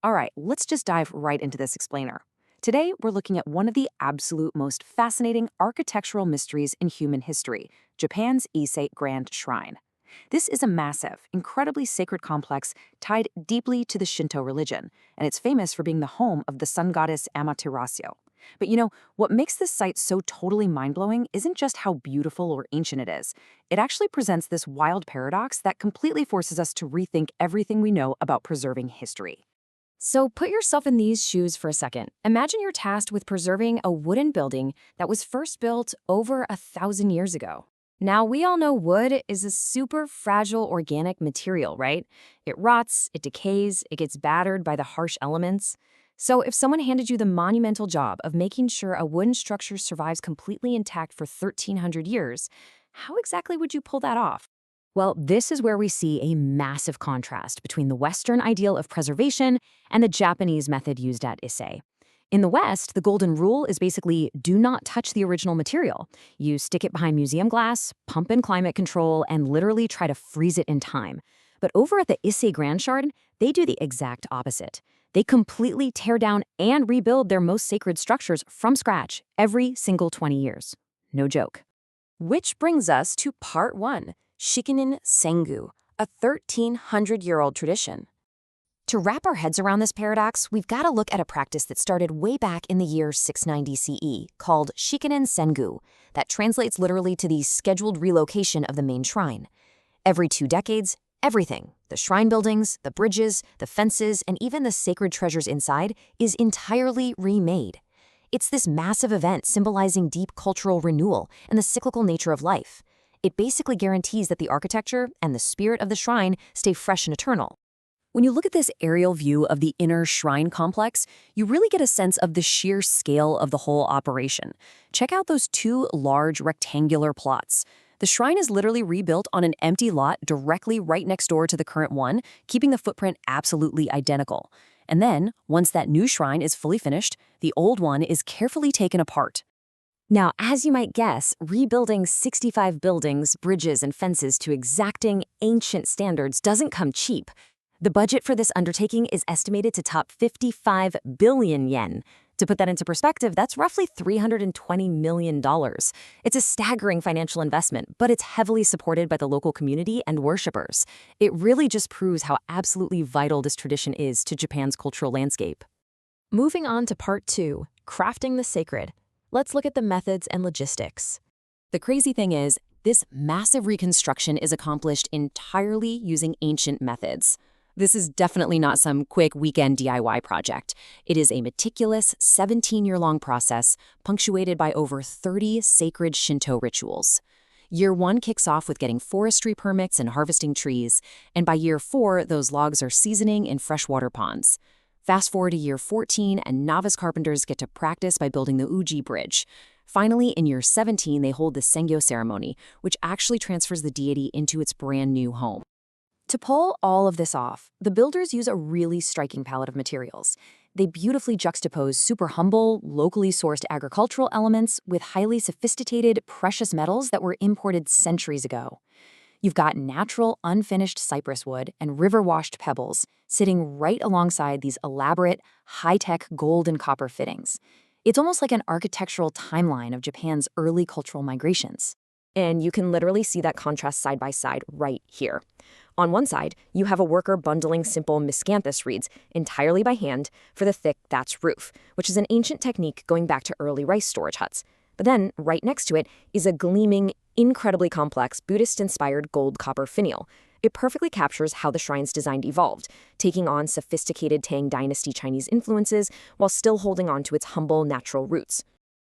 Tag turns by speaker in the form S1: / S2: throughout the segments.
S1: All right, let's just dive right into this explainer. Today, we're looking at one of the absolute most fascinating architectural mysteries in human history, Japan's Ise Grand Shrine. This is a massive, incredibly sacred complex tied deeply to the Shinto religion, and it's famous for being the home of the sun goddess Amaterasu. But what makes this site so totally mind-blowing isn't just how beautiful or ancient it is. It actually presents this wild paradox that completely forces us to rethink everything we know about preserving history.
S2: So put yourself in these shoes for a second. Imagine you're tasked with preserving a wooden building that was first built over 1,000 years ago. Now, we all know wood is a super fragile organic material, right? It rots, it decays, it gets battered by the harsh elements. So if someone handed you the monumental job of making sure a wooden structure survives completely intact for 1,300 years, how exactly would you pull that off? Well, this is where we see a massive contrast between the Western ideal of preservation and the Japanese method used at Ise. In the West, the golden rule is basically do not touch the original material. You stick it behind museum glass, pump in climate control, and literally try to freeze it in time. But over at the Ise Grand Shrine, they do the exact opposite. They completely tear down and rebuild their most sacred structures from scratch every single 20 years. No joke. Which brings us to part 1. Shikinen Sengu, a 1,300-year-old tradition. To wrap our heads around this paradox, we've got to look at a practice that started way back in the year 690 CE, called Shikinen Sengu, that translates literally to the scheduled relocation of the main shrine. Every 2 decades, everything, the shrine buildings, the bridges, the fences, and even the sacred treasures inside, is entirely remade. It's this massive event symbolizing deep cultural renewal and the cyclical nature of life. It basically guarantees that the architecture and the spirit of the shrine stay fresh and eternal. When you look at this aerial view of the inner shrine complex, you really get a sense of the sheer scale of the whole operation. Check out those 2 large rectangular plots. The shrine is literally rebuilt on an empty lot directly right next door to the current one, keeping the footprint absolutely identical. And then, once that new shrine is fully finished, the old one is carefully taken apart. Now, as you might guess, rebuilding 65 buildings, bridges, and fences to exacting, ancient standards doesn't come cheap. The budget for this undertaking is estimated to top 55 billion yen. To put that into perspective, that's roughly $320 million. It's a staggering financial investment, but it's heavily supported by the local community and worshippers. It really just proves how absolutely vital this tradition is to Japan's cultural landscape. Moving on to part 2, crafting the sacred. Let's look at the methods and logistics. The crazy thing is, this massive reconstruction is accomplished entirely using ancient methods. This is definitely not some quick weekend DIY project. It is a meticulous 17-year-long process punctuated by over 30 sacred Shinto rituals. Year 1 kicks off with getting forestry permits and harvesting trees, and by year 4, those logs are seasoning in freshwater ponds. Fast forward to year 14, and novice carpenters get to practice by building the Uji Bridge. Finally, in year 17, they hold the Sengyo ceremony, which actually transfers the deity into its brand new home. To pull all of this off, the builders use a really striking palette of materials. They beautifully juxtapose super humble, locally sourced agricultural elements with highly sophisticated, precious metals that were imported centuries ago. You've got natural, unfinished cypress wood and river-washed pebbles sitting right alongside these elaborate, high-tech gold and copper fittings. It's almost like an architectural timeline of Japan's early cultural migrations. And you can literally see that contrast side by side right here. On one side, you have a worker bundling simple miscanthus reeds entirely by hand for the thick thatched roof, which is an ancient technique going back to early rice storage huts. But then, right next to it, is a gleaming, incredibly complex Buddhist-inspired gold-copper finial. It perfectly captures how the shrine's design evolved, taking on sophisticated Tang Dynasty Chinese influences while still holding on to its humble, natural roots.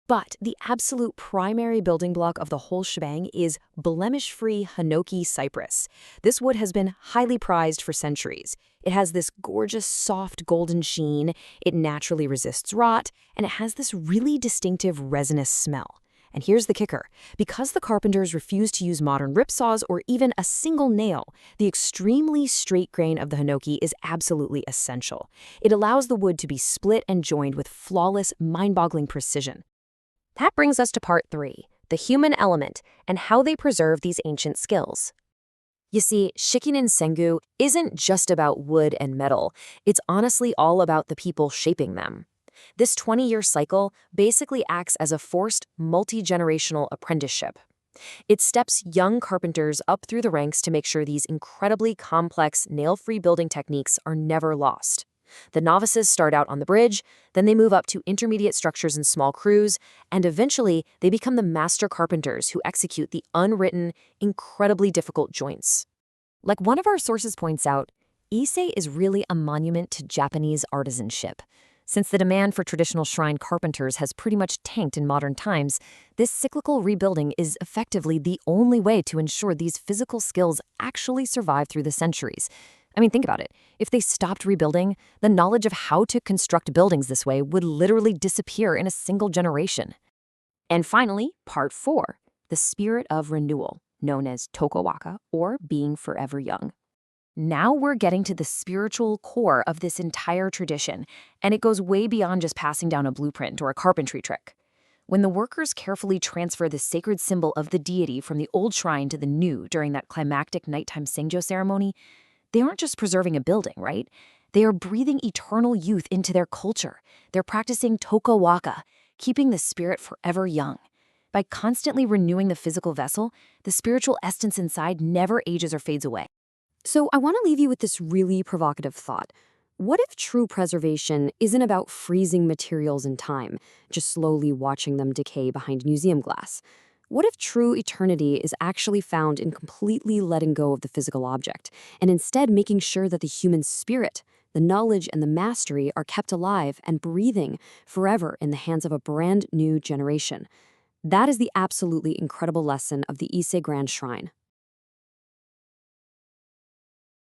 S2: But the absolute primary building block of the whole shebang is blemish-free Hinoki cypress. This wood has been highly prized for centuries. It has this gorgeous, soft golden sheen, it naturally resists rot, and it has this really distinctive resinous smell. And here's the kicker. Because the carpenters refuse to use modern ripsaws or even a single nail, the extremely straight grain of the Hinoki is absolutely essential. It allows the wood to be split and joined with flawless, mind-boggling precision. That brings us to part 3, the human element and how they preserve these ancient skills. You see, Shikinen Sengu isn't just about wood and metal. It's honestly all about the people shaping them. This 20-year cycle basically acts as a forced, multi-generational apprenticeship. It steps young carpenters up through the ranks to make sure these incredibly complex, nail-free building techniques are never lost. The novices start out on the bridge, then they move up to intermediate structures in small crews, and eventually they become the master carpenters who execute the unwritten, incredibly difficult joints. Like one of our sources points out, Ise is really a monument to Japanese artisanship. Since the demand for traditional shrine carpenters has pretty much tanked in modern times, this cyclical rebuilding is effectively the only way to ensure these physical skills actually survive through the centuries. I mean, think about it. If they stopped rebuilding, the knowledge of how to construct buildings this way would literally disappear in a single generation. And finally, part 4, the spirit of renewal, known as tokowaka, or being forever young. Now we're getting to the spiritual core of this entire tradition, and it goes way beyond just passing down a blueprint or a carpentry trick. When the workers carefully transfer the sacred symbol of the deity from the old shrine to the new during that climactic nighttime Sengjo ceremony, they aren't just preserving a building, right? They are breathing eternal youth into their culture. They're practicing tokowaka, keeping the spirit forever young. By constantly renewing the physical vessel, the spiritual essence inside never ages or fades away.
S3: So I want to leave you with this really provocative thought. What if true preservation isn't about freezing materials in time, just slowly watching them decay behind museum glass? What if true eternity is actually found in completely letting go of the physical object, and instead making sure that the human spirit, the knowledge and the mastery are kept alive and breathing forever in the hands of a brand new generation? That is the absolutely incredible lesson of the Ise Grand Shrine.